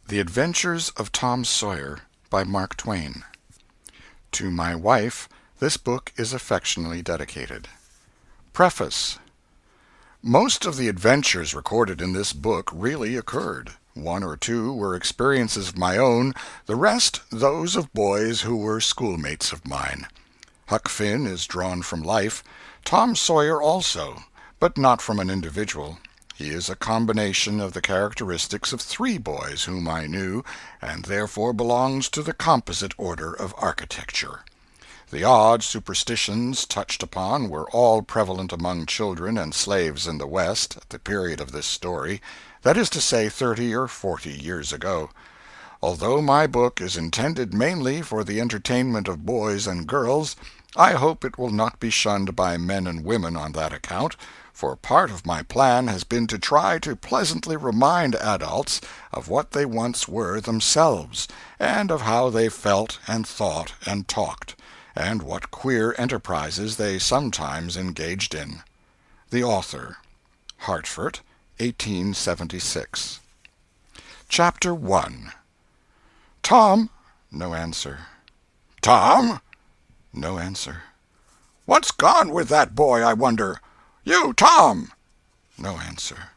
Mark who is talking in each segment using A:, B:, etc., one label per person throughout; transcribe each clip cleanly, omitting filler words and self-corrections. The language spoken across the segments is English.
A: The Adventures of Tom Sawyer by Mark Twain. To my wife, this book is affectionately dedicated. Preface. Most of the adventures recorded in this book really occurred. One or two were experiences of my own, the rest those of boys who were schoolmates of mine. Huck Finn is drawn from life, Tom Sawyer also, but not from an individual. He is a combination of the characteristics of three boys whom I knew, and therefore belongs to the composite order of architecture. The odd superstitions touched upon were all prevalent among children and slaves in the West at the period of this story, that is to say 30 or 40 years ago. Although my book is intended mainly for the entertainment of boys and girls, I hope it will not be shunned by men and women on that account, for part of my plan has been to try to pleasantly remind adults of what they once were themselves, and of how they felt and thought and talked, and what queer enterprises they sometimes engaged in. The Author. Hartford, 1876. Chapter 1. Tom. No answer. Tom. No answer. What's gone with that boy, I wonder? You, Tom! No answer.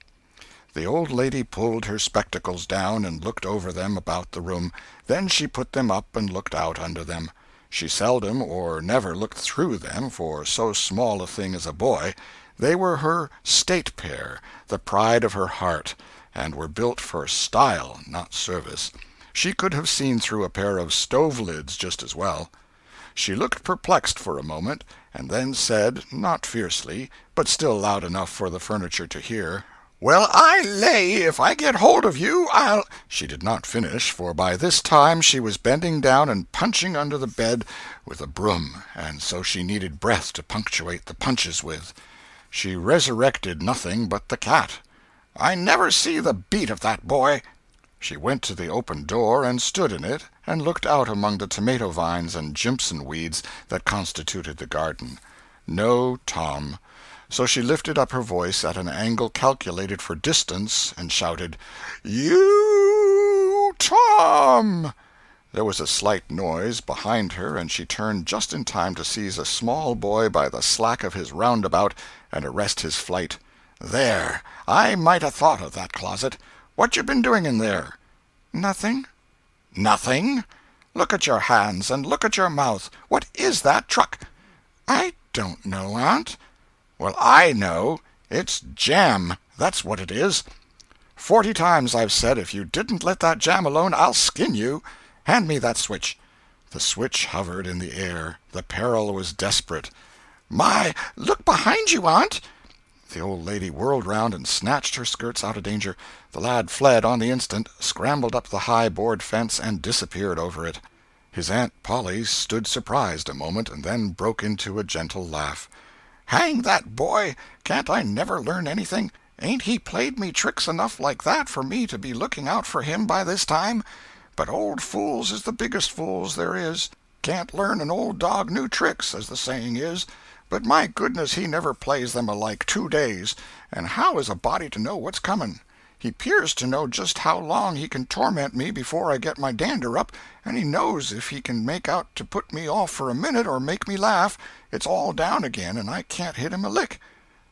A: The old lady pulled her spectacles down and looked over them about the room. Then she put them up and looked out under them. She seldom or never looked through them for so small a thing as a boy. They were her state pair, the pride of her heart, and were built for style, not service. She could have seen through a pair of stove-lids just as well. She looked perplexed for a moment, and then said, not fiercely, but still loud enough for the furniture to hear, "Well, I lay if I get hold of you, I'll—" She did not finish, for by this time she was bending down and punching under the bed with a broom, and so she needed breath to punctuate the punches with. She resurrected nothing but the cat. "I never see the beat of that boy." She went to the open door and stood in it, and looked out among the tomato vines and jimpson weeds that constituted the garden. No Tom. So she lifted up her voice at an angle calculated for distance, and shouted, "You, Tom!" There was a slight noise behind her, and she turned just in time to seize a small boy by the slack of his roundabout and arrest his flight. "There! I might 'a' thought of that closet. What you been doing in there?" "Nothing." "Nothing? Look at your hands, and look at your mouth. What is that truck?" "I don't know, Aunt." "Well, I know. It's jam, that's what it is. 40 times I've said if you didn't let that jam alone I'll skin you. Hand me that switch." The switch hovered in the air. The peril was desperate. "My, look behind you, Aunt!" The old lady whirled round and snatched her skirts out of danger. The lad fled on the instant, scrambled up the high board fence, and disappeared over it. His Aunt Polly stood surprised a moment, and then broke into a gentle laugh. "Hang that boy! Can't I never learn anything? Ain't he played me tricks enough like that for me to be looking out for him by this time? But old fools is the biggest fools there is. Can't learn an old dog new tricks, as the saying is. But my goodness, he never plays them alike 2 days, and how is a body to know what's coming? He 'pears to know just how long he can torment me before I get my dander up, and he knows if he can make out to put me off for a minute or make me laugh, it's all down again and I can't hit him a lick.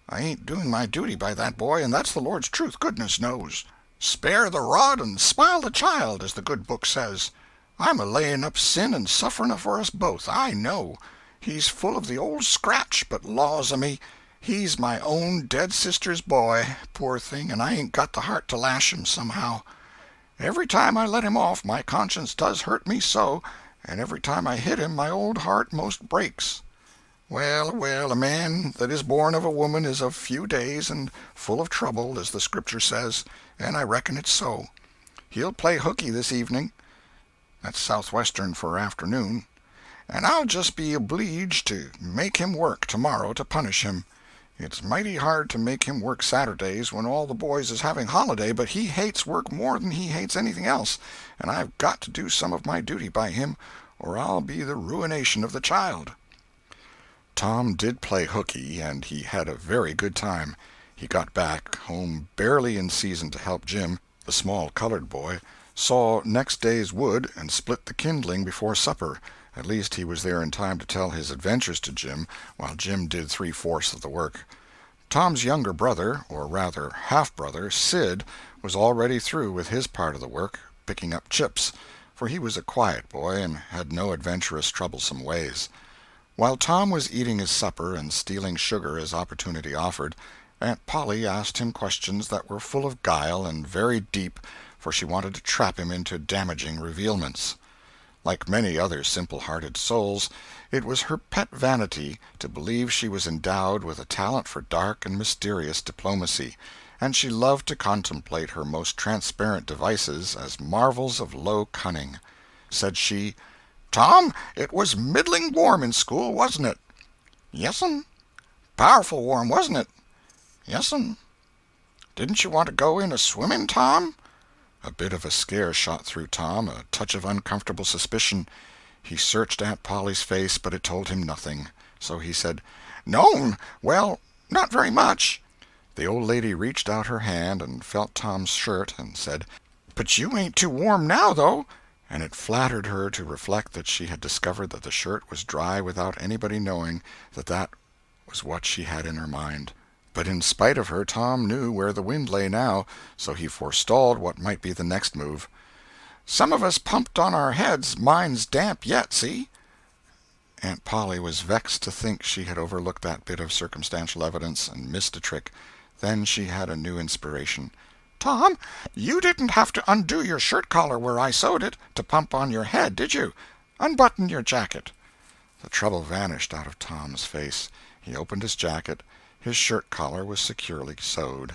A: I ain't doing my duty by that boy, and that's the Lord's truth, goodness knows. Spare the rod and smile the child, as the good book says. I'm a-laying up sin and suffering for us both, I know. He's full of the old scratch, but laws o' me, he's my own dead sister's boy, poor thing, and I ain't got the heart to lash him somehow. Every time I let him off my conscience does hurt me so, and every time I hit him my old heart most breaks. Well, well, a man that is born of a woman is of few days and full of trouble, as the Scripture says, and I reckon it's so. He'll play hooky this evening. That's southwestern for afternoon. And I'll just be obleeged to make him work tomorrow to punish him. It's mighty hard to make him work Saturdays when all the boys is having holiday, but he hates work more than he hates anything else, and I've got to do some of my duty by him, or I'll be the ruination of the child." Tom did play hooky, and he had a very good time. He got back home barely in season to help Jim, the small colored boy, saw next day's wood and split the kindling before supper. At least he was there in time to tell his adventures to Jim, while Jim did three-fourths of the work. Tom's younger brother, or rather half-brother, Sid, was already through with his part of the work, picking up chips, for he was a quiet boy and had no adventurous, troublesome ways. While Tom was eating his supper and stealing sugar as opportunity offered, Aunt Polly asked him questions that were full of guile and very deep, for she wanted to trap him into damaging revealments. Like many other simple-hearted souls, it was her pet vanity to believe she was endowed with a talent for dark and mysterious diplomacy, and she loved to contemplate her most transparent devices as marvels of low cunning. Said she, "Tom, it was middling warm in school, wasn't it?" "Yes'm." "Powerful warm, wasn't it?" "Yes'm." "Didn't you want to go in a-swimming, Tom?" A bit of a scare shot through Tom, a touch of uncomfortable suspicion. He searched Aunt Polly's face, but it told him nothing. So he said, "No'm, well, not very much." The old lady reached out her hand and felt Tom's shirt, and said, "But you ain't too warm now, though." And it flattered her to reflect that she had discovered that the shirt was dry without anybody knowing that was what she had in her mind. But in spite of her, Tom knew where the wind lay now, so he forestalled what might be the next move. "Some of us pumped on our heads. Mine's damp yet, see?" Aunt Polly was vexed to think she had overlooked that bit of circumstantial evidence and missed a trick. Then she had a new inspiration. "Tom, you didn't have to undo your shirt collar where I sewed it, to pump on your head, did you? Unbutton your jacket." The trouble vanished out of Tom's face. He opened his jacket. His shirt collar was securely sewed.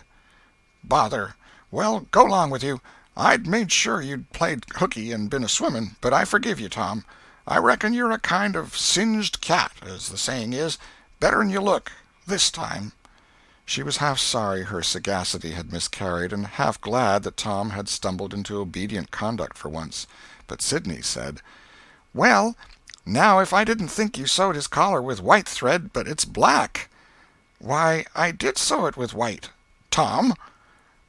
A: "Bother! Well, go 'long with you. I'd made sure you'd played hooky and been a-swimming, but I forgive you, Tom. I reckon you're a kind of singed cat, as the saying is, better'n you look, this time." She was half sorry her sagacity had miscarried, and half glad that Tom had stumbled into obedient conduct for once. But Sidney said, "Well, now if I didn't think you sewed his collar with white thread, but it's black." "Why, I did sew it with white." "Tom!"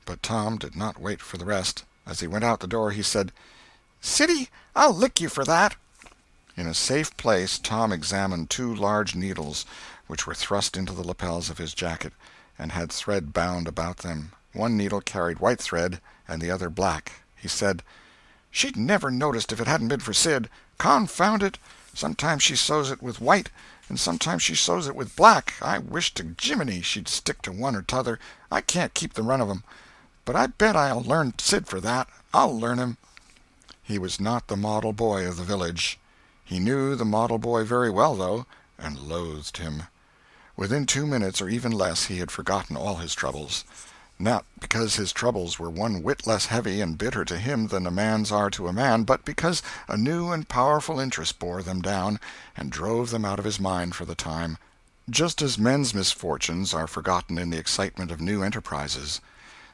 A: But Tom did not wait for the rest. As he went out the door, he said, "Siddy, I'll lick you for that." In a safe place Tom examined two large needles, which were thrust into the lapels of his jacket, and had thread bound about them. One needle carried white thread, and the other black. He said, "She'd never noticed if it hadn't been for Sid. Confound it! Sometimes she sews it with white, and sometimes she sews it with black. I wish to Jiminy she'd stick to one or t'other. I can't keep the run of 'em. But I bet I'll learn Sid for that. I'll learn him." He was not the model boy of the village. He knew the model boy very well, though, and loathed him. Within 2 minutes, or even less, he had forgotten all his troubles. Not because his troubles were one whit less heavy and bitter to him than a man's are to a man, but because a new and powerful interest bore them down and drove them out of his mind for the time, just as men's misfortunes are forgotten in the excitement of new enterprises.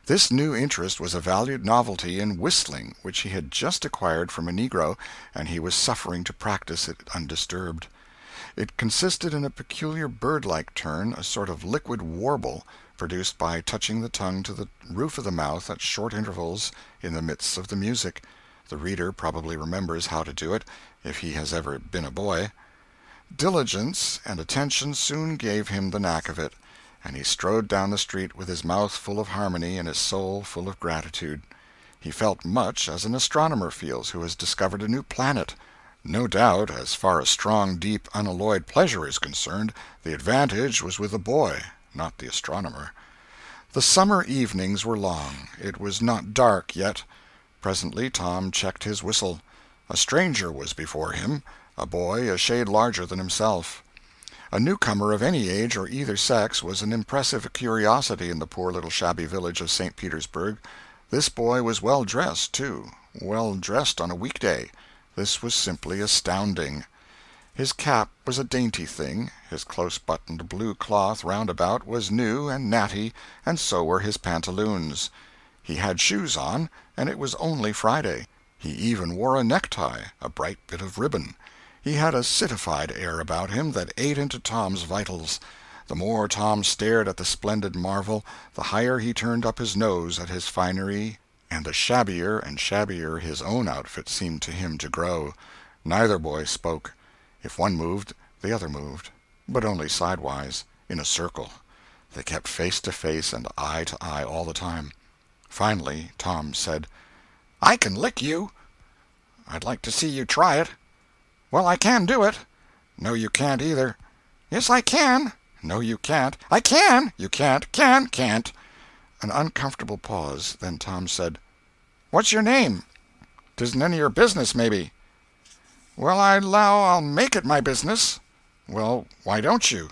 A: This new interest was a valued novelty in whistling, which he had just acquired from a negro, and he was suffering to practice it undisturbed. It consisted in a peculiar bird-like turn, a sort of liquid warble, produced by touching the tongue to the roof of the mouth at short intervals in the midst of the music. The reader probably remembers how to do it, if he has ever been a boy. Diligence and attention soon gave him the knack of it, and he strode down the street with his mouth full of harmony and his soul full of gratitude. He felt much as an astronomer feels who has discovered a new planet. No doubt, as far as strong, deep, unalloyed pleasure is concerned, the advantage was with the boy, not the astronomer. The summer evenings were long. It was not dark yet. Presently Tom checked his whistle. A stranger was before him, a boy a shade larger than himself. A newcomer of any age or either sex was an impressive curiosity in the poor little shabby village of St. Petersburg. This boy was well dressed, too, well dressed on a weekday. This was simply astounding. His cap was a dainty thing, his close-buttoned blue cloth roundabout was new and natty, and so were his pantaloons. He had shoes on, and it was only Friday. He even wore a necktie, a bright bit of ribbon. He had a citified air about him that ate into Tom's vitals. The more Tom stared at the splendid marvel, the higher he turned up his nose at his finery and the shabbier and shabbier his own outfit seemed to him to grow. Neither boy spoke. If one moved, the other moved, but only sidewise, in a circle. They kept face to face and eye to eye all the time. Finally Tom said, "I can lick you." "I'd like to see you try it." "Well, I can do it." "No, you can't either." "Yes, I can." "No, you can't." "I can." "You can't." Can't." An uncomfortable pause. Then Tom said, "What's your name?" "'Tisn't any of your business, maybe." "Well, I 'low I'll make it my business." "Well, why don't you?"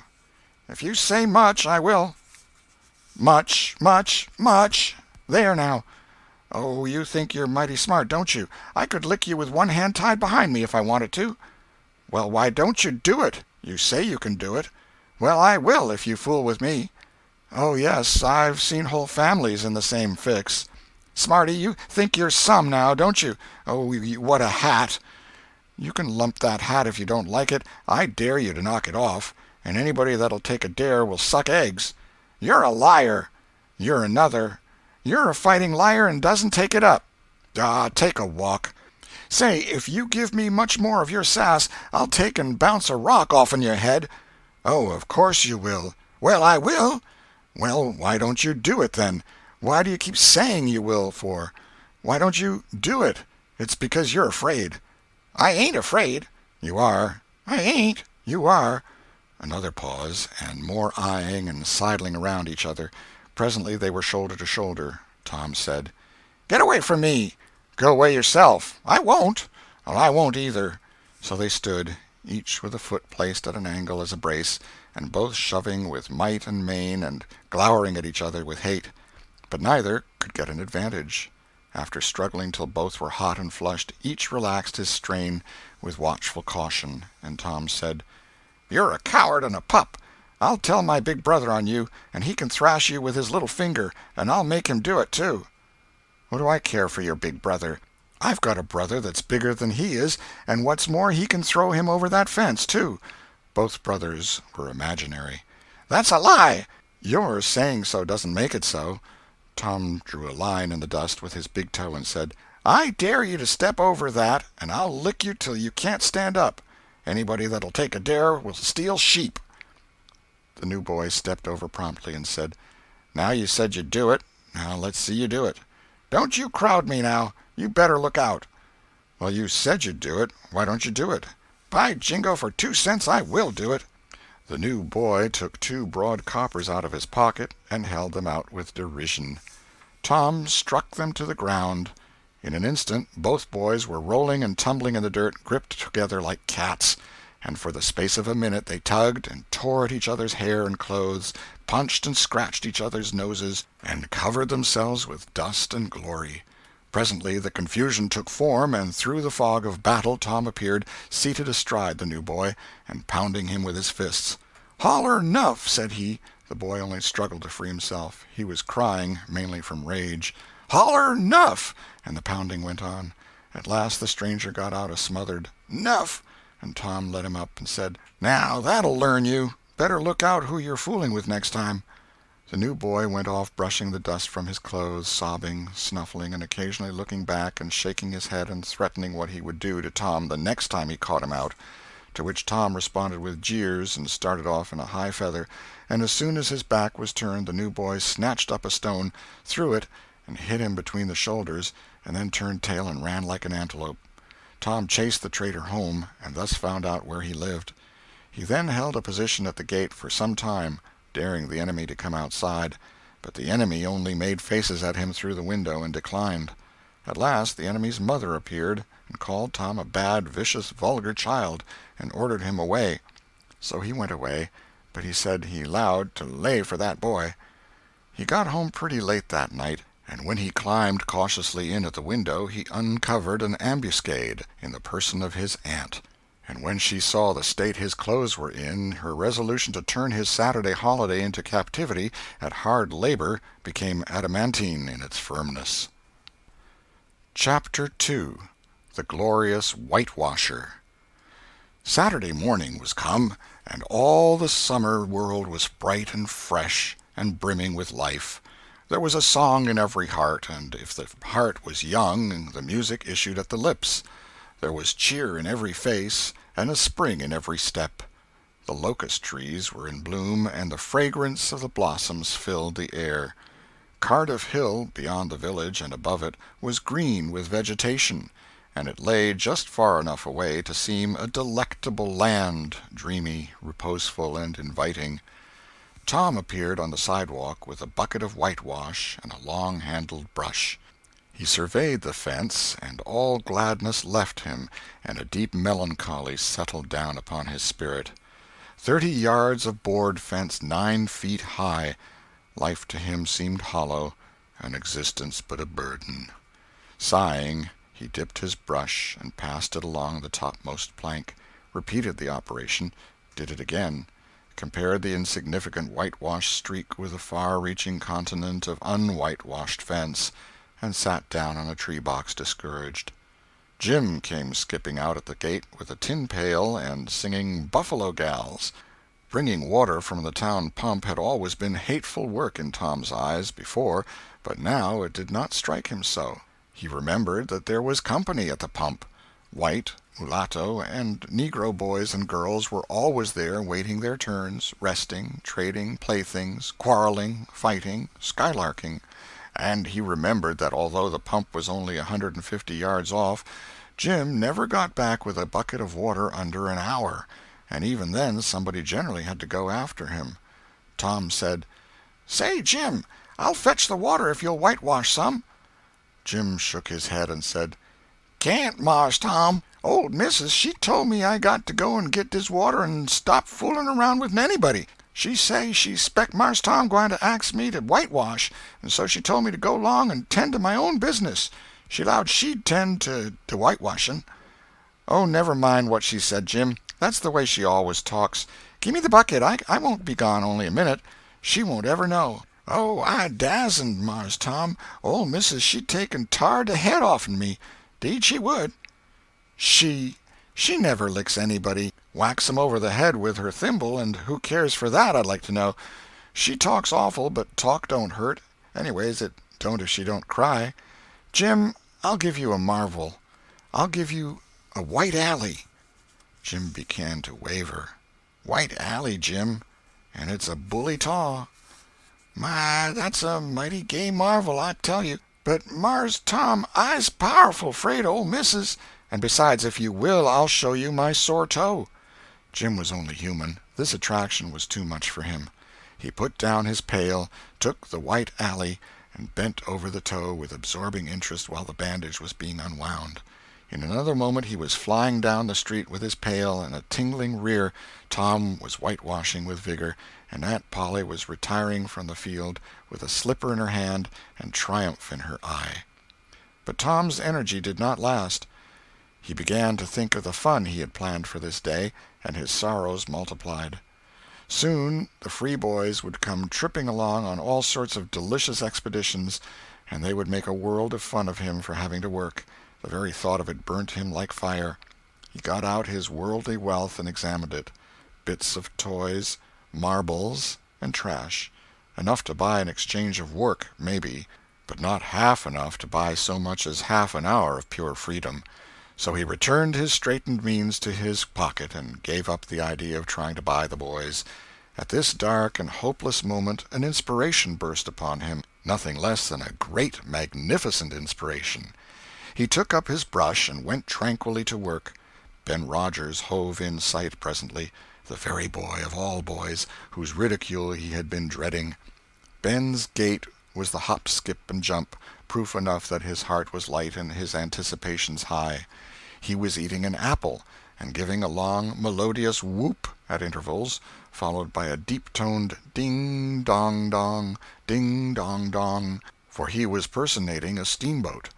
A: "If you say much, I will." "Much, much, much. There now." "Oh, you think you're mighty smart, don't you? I could lick you with one hand tied behind me if I wanted to." "Well, why don't you do it? You say you can do it." "Well, I will, if you fool with me." "Oh, yes, I've seen whole families in the same fix." "Smarty, you think you're some, now, don't you? Oh, what a hat!" "You can lump that hat if you don't like it. I dare you to knock it off, and anybody that'll take a dare will suck eggs." "You're a liar." "You're another." "You're a fighting liar and doesn't take it up." "Ah, take a walk." "Say, if you give me much more of your sass, I'll take and bounce a rock off'n your head." "Oh, of course you will." "Well, I will." "Well, why don't you do it, then? Why do you keep saying you will, for? Why don't you do it? It's because you're afraid." "I ain't afraid." "You are." "I ain't." "You are." Another pause, and more eyeing and sidling around each other. Presently they were shoulder to shoulder. Tom said, "Get away from me." "Go away yourself." "I won't." "Well, I won't either." So they stood, each with a foot placed at an angle as a brace, and both shoving with might and main and glowering at each other with hate. But neither could get an advantage. After struggling till both were hot and flushed, each relaxed his strain with watchful caution, and Tom said, "You're a coward and a pup. I'll tell my big brother on you, and he can thrash you with his little finger, and I'll make him do it, too." "What do I care for your big brother? I've got a brother that's bigger than he is, and what's more, he can throw him over that fence, too." Both brothers were imaginary. "That's a lie." "Your saying so doesn't make it so." Tom drew a line in the dust with his big toe and said, "I dare you to step over that, and I'll lick you till you can't stand up. Anybody that'll take a dare will steal sheep." The new boy stepped over promptly and said, "Now you said you'd do it. Now let's see you do it." "Don't you crowd me, now. You better look out." "Well, you said you'd do it. Why don't you do it?" "By jingo, for 2 cents I will do it." The new boy took 2 broad coppers out of his pocket and held them out with derision. Tom struck them to the ground. In an instant both boys were rolling and tumbling in the dirt, gripped together like cats, and for the space of a minute they tugged and tore at each other's hair and clothes, punched and scratched each other's noses, and covered themselves with dust and glory. Presently the confusion took form, and through the fog of battle Tom appeared, seated astride the new boy, and pounding him with his fists. "Holler 'nuff," said he. The boy only struggled to free himself. He was crying, mainly from rage. "Holler 'nuff," and the pounding went on. At last the stranger got out a smothered "'Nuff," and Tom let him up and said, "Now that'll learn you. Better look out who you're fooling with next time." The new boy went off brushing the dust from his clothes, sobbing, snuffling, and occasionally looking back and shaking his head and threatening what he would do to Tom the next time he caught him out, to which Tom responded with jeers and started off in a high feather, and as soon as his back was turned the new boy snatched up a stone, threw it, and hit him between the shoulders, and then turned tail and ran like an antelope. Tom chased the traitor home, and thus found out where he lived. He then held a position at the gate for some time, daring the enemy to come outside, but the enemy only made faces at him through the window and declined. At last the enemy's mother appeared, and called Tom a bad, vicious, vulgar child, and ordered him away. So he went away, but he said he 'lowed to lay for that boy. He got home pretty late that night, and when he climbed cautiously in at the window he uncovered an ambuscade in the person of his aunt. And when she saw the state his clothes were in, her resolution to turn his Saturday holiday into captivity at hard labor became adamantine in its firmness. Chapter 2. The Glorious Whitewasher. Saturday morning was come, and all the summer world was bright and fresh and brimming with life. There was a song in every heart, and if the heart was young, the music issued at the lips. There was cheer in every face, and a spring in every step. The locust trees were in bloom, and the fragrance of the blossoms filled the air. Cardiff Hill, beyond the village and above it, was green with vegetation, and it lay just far enough away to seem a delectable land, dreamy, reposeful, and inviting. Tom appeared on the sidewalk with a bucket of whitewash and a long-handled brush. He surveyed the fence, and all gladness left him, and a deep melancholy settled down upon his spirit. 30 yards of board fence 9 feet high. Life to him seemed hollow, and existence but a burden. Sighing, he dipped his brush and passed it along the topmost plank, repeated the operation, did it again, compared the insignificant whitewash streak with the far-reaching continent of unwhitewashed fence, and sat down on a tree-box discouraged. Jim came skipping out at the gate with a tin pail and singing "Buffalo Gals." Bringing water from the town pump had always been hateful work in Tom's eyes before, but now it did not strike him so. He remembered that there was company at the pump. White, mulatto, and negro boys and girls were always there waiting their turns, resting, trading playthings, quarreling, fighting, skylarking. And he remembered that although the pump was only 150 yards off, Jim never got back with a bucket of water under an hour, and even then somebody generally had to go after him. Tom said, "Say, Jim, I'll fetch the water if you'll whitewash some." Jim shook his head and said, "Can't, Mars Tom. Old missus, she told me I got to go and get dis water and stop fooling around with anybody. She say she 'spect Mars Tom gwine to ax me to whitewash, and so she told me to go 'long and tend to my own business. She 'lowed she'd tend to whitewashing." "Oh, never mind what she said, Jim. That's the way she always talks. Gimme the bucket. I won't be gone only a minute. She won't ever know." "Oh, I dasn't, Mars Tom. Old missus she'd take and tar de head off'n me. 'Deed she would." She never licks anybody. Whacks 'em over the head with her thimble, and who cares for that, I'd like to know. She talks awful, but talk don't hurt. Anyways, it don't if she don't cry. Jim, I'll give you a marvel. I'll give you a white alley." Jim began to waver. "White alley, Jim, and it's a bully taw." "My, that's a mighty gay marvel, I tell you. But, Mars Tom, I's powerful 'fraid of old missus. And besides, if you will, I'll show you my sore toe." Jim was only human. This attraction was too much for him. He put down his pail, took the white alley, and bent over the toe with absorbing interest while the bandage was being unwound. In another moment he was flying down the street with his pail and a tingling rear. Tom was whitewashing with vigor, and Aunt Polly was retiring from the field with a slipper in her hand and triumph in her eye. But Tom's energy did not last. He began to think of the fun he had planned for this day, and his sorrows multiplied. Soon the free boys would come tripping along on all sorts of delicious expeditions, and they would make a world of fun of him for having to work. The very thought of it burnt him like fire. He got out his worldly wealth and examined it. Bits of toys, marbles, and trash. Enough to buy an exchange of work, maybe, but not half enough to buy so much as half an hour of pure freedom. So he returned his straitened means to his pocket and gave up the idea of trying to buy the boys. At this dark and hopeless moment an inspiration burst upon him, nothing less than a great, magnificent inspiration. He took up his brush and went tranquilly to work. Ben Rogers hove in sight presently, the very boy of all boys, whose ridicule he had been dreading. Ben's gait was the hop, skip, and jump, proof enough that his heart was light and his anticipations high. He was eating an apple, and giving a long, melodious whoop at intervals, followed by a deep-toned ding-dong-dong, ding-dong-dong, for he was personating a steamboat.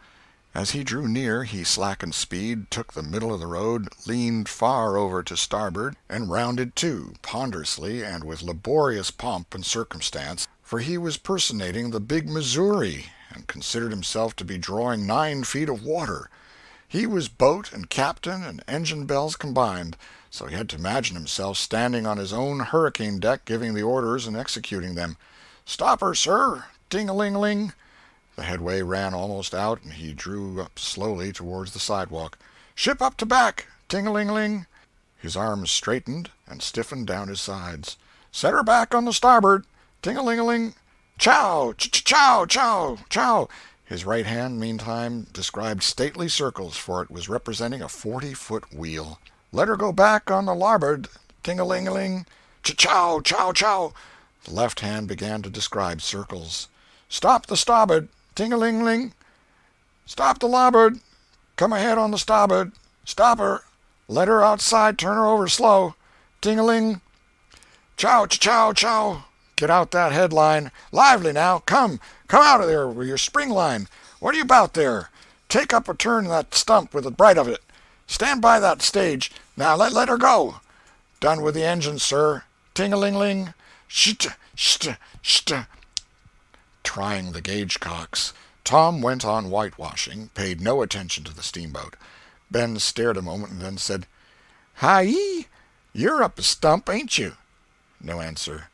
A: As he drew near, he slackened speed, took the middle of the road, leaned far over to starboard, and rounded to, ponderously and with laborious pomp and circumstance, for he was personating the big Missouri, and considered himself to be drawing 9 feet of water. He was boat and captain and engine bells combined, so he had to imagine himself standing on his own hurricane deck giving the orders and executing them. "Stop her, sir! ting-a-ling-a-ling. The headway ran almost out, and he drew up slowly towards the sidewalk. Ship up to back, ting-a-ling-a-ling. His arms straightened and stiffened down his sides. Set her back on the starboard, ting-a-ling-a-ling. Chow, chow, chow, chow. His right hand, meantime, described stately circles, for it was representing a 40-foot wheel. Let her go back on the larboard, ting-a-ling-a-ling. Chow, chow, chow. The left hand began to describe circles. Stop the starboard, ting-a-ling-ling. Stop the larboard. Come ahead on the starboard. Stop her. Let her outside, turn her over slow. Ting-a-ling. Chow, chow, chow. Get out that headline. Lively now. Come out of there with your spring line. What are you about there? Take up a turn that stump with the bright of it. Stand by that stage. Now let her go. Done with the engine, sir. Ting-a-ling-ling. Sht, sht, sht. Trying the gauge-cocks, Tom went on whitewashing, paid no attention to the steamboat. Ben stared a moment and then said, Hi-yi, you're up a stump, ain't you? No answer.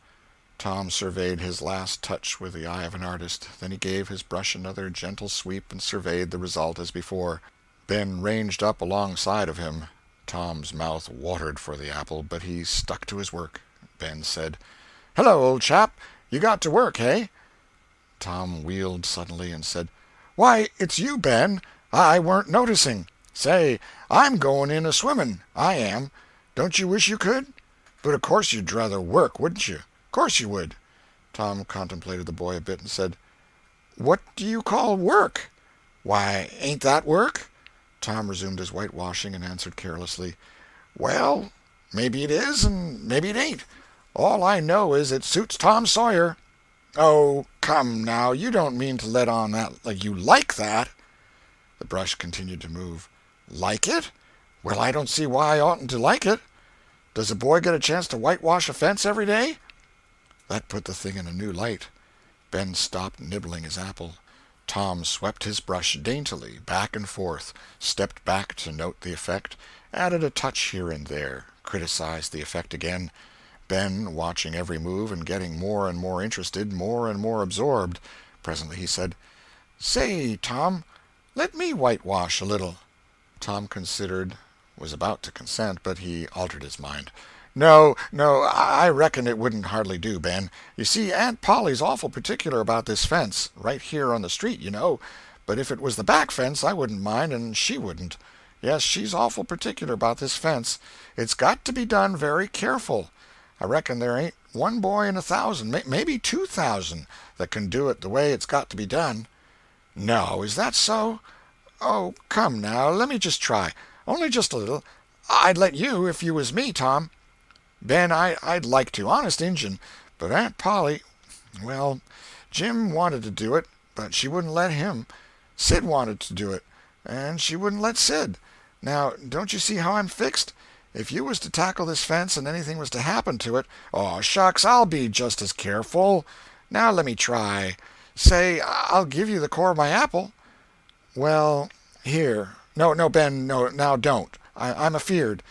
A: Tom surveyed his last touch with the eye of an artist. Then he gave his brush another gentle sweep and surveyed the result as before. Ben ranged up alongside of him. Tom's mouth watered for the apple, but he stuck to his work. Ben said, Hello, old chap. You got to work, hey? Tom wheeled suddenly and said, Why, it's you, Ben. I weren't noticing. Say, I'm going in a-swimming, I am. Don't you wish you could? But of course you'd rather work, wouldn't you? Course you would. Tom contemplated the boy a bit and said, What do you call work? Why, ain't that work? Tom resumed his whitewashing and answered carelessly, Well, maybe it is and maybe it ain't. All I know is it suits Tom Sawyer. Oh, come now, you don't mean to let on that like you like that. The brush continued to move. Like it? Well, I don't see why I oughtn't to like it. Does a boy get a chance to whitewash a fence every day? That put the thing in a new light. Ben stopped nibbling his apple. Tom swept his brush daintily back and forth, stepped back to note the effect, added a touch here and there, criticized the effect again. Ben, watching every move and getting more and more interested, more and more absorbed. Presently he said, Say, Tom, let me whitewash a little. Tom considered, was about to consent, but he altered his mind. No, I reckon it wouldn't hardly do, Ben. You see, Aunt Polly's awful particular about this fence, right here on the street, you know. But if it was the back fence, I wouldn't mind, and she wouldn't. Yes, she's awful particular about this fence. It's got to be done very careful. I reckon there ain't one boy in 1,000, maybe 2,000, that can do it the way it's got to be done. No, is that so? Oh, come now, let me just try. Only just a little. I'd let you if you was me, Tom. Ben, I'd like to, honest Injun, but Aunt Polly, well, Jim wanted to do it, but she wouldn't let him. Sid wanted to do it, and she wouldn't let Sid. Now, don't you see how I'm fixed? If you was to tackle this fence and anything was to happen to it, oh, shucks, I'll be just as careful. Now let me try. Say, I'll give you the core of my apple. Well, here. No, Ben, no, now don't. I'm afeard.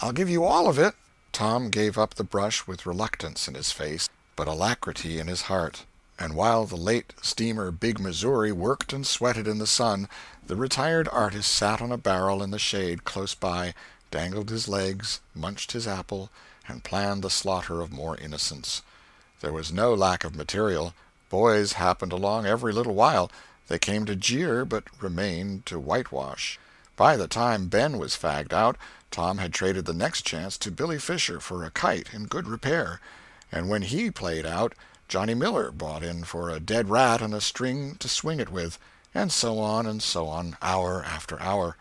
A: I'll give you all of it. Tom gave up the brush with reluctance in his face, but alacrity in his heart. And while the late steamer Big Missouri worked and sweated in the sun, the retired artist sat on a barrel in the shade close by, dangled his legs, munched his apple, and planned the slaughter of more innocents. There was no lack of material. Boys happened along every little while. They came to jeer, but remained to whitewash. By the time Ben was fagged out, Tom had traded the next chance to Billy Fisher for a kite in good repair, and when he played out, Johnny Miller bought in for a dead rat and a string to swing it with, and so on, hour after hour.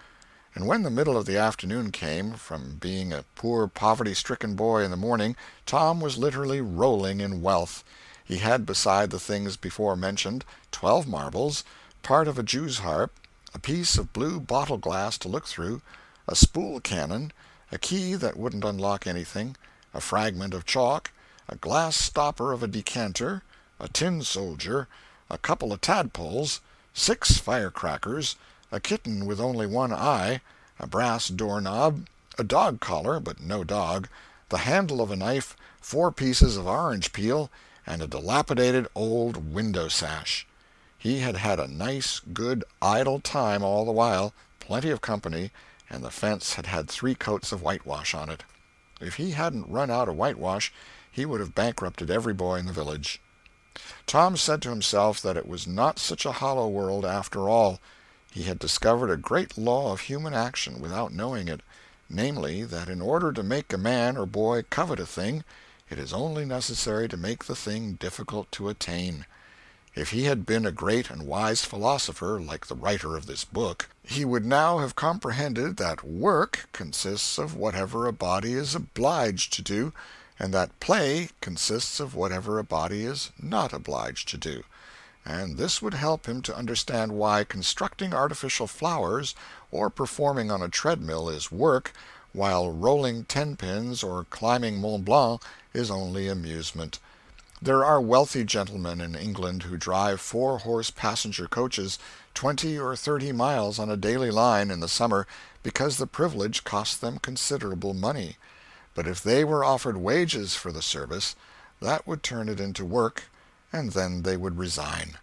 A: And when the middle of the afternoon came, from being a poor poverty-stricken boy in the morning, Tom was literally rolling in wealth. He had, beside the things before mentioned, 12 marbles, part of a jew's harp, a piece of blue bottle glass to look through, a spool cannon, a key that wouldn't unlock anything, a fragment of chalk, a glass stopper of a decanter, a tin soldier, a couple of tadpoles, 6 firecrackers, a kitten with only one eye, a brass doorknob, a dog collar, but no dog, the handle of a knife, 4 pieces of orange peel, and a dilapidated old window-sash. He had had a nice, good, idle time all the while, plenty of company, and the fence had had 3 coats of whitewash on it. If he hadn't run out of whitewash, he would have bankrupted every boy in the village. Tom said to himself that it was not such a hollow world after all. He had discovered a great law of human action without knowing it, namely, that in order to make a man or boy covet a thing, it is only necessary to make the thing difficult to attain. If he had been a great and wise philosopher, like the writer of this book, he would now have comprehended that work consists of whatever a body is obliged to do, and that play consists of whatever a body is not obliged to do. And this would help him to understand why constructing artificial flowers or performing on a treadmill is work, while rolling 10-pins or climbing Mont Blanc is only amusement. There are wealthy gentlemen in England who drive 4-horse passenger coaches 20 or 30 miles on a daily line in the summer because the privilege costs them considerable money. But if they were offered wages for the service, that would turn it into work, and then they would resign.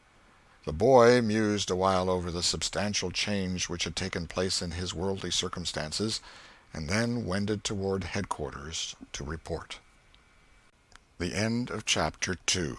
A: The boy mused a while over the substantial change which had taken place in his worldly circumstances, and then wended toward headquarters to report. The end of Chapter 2.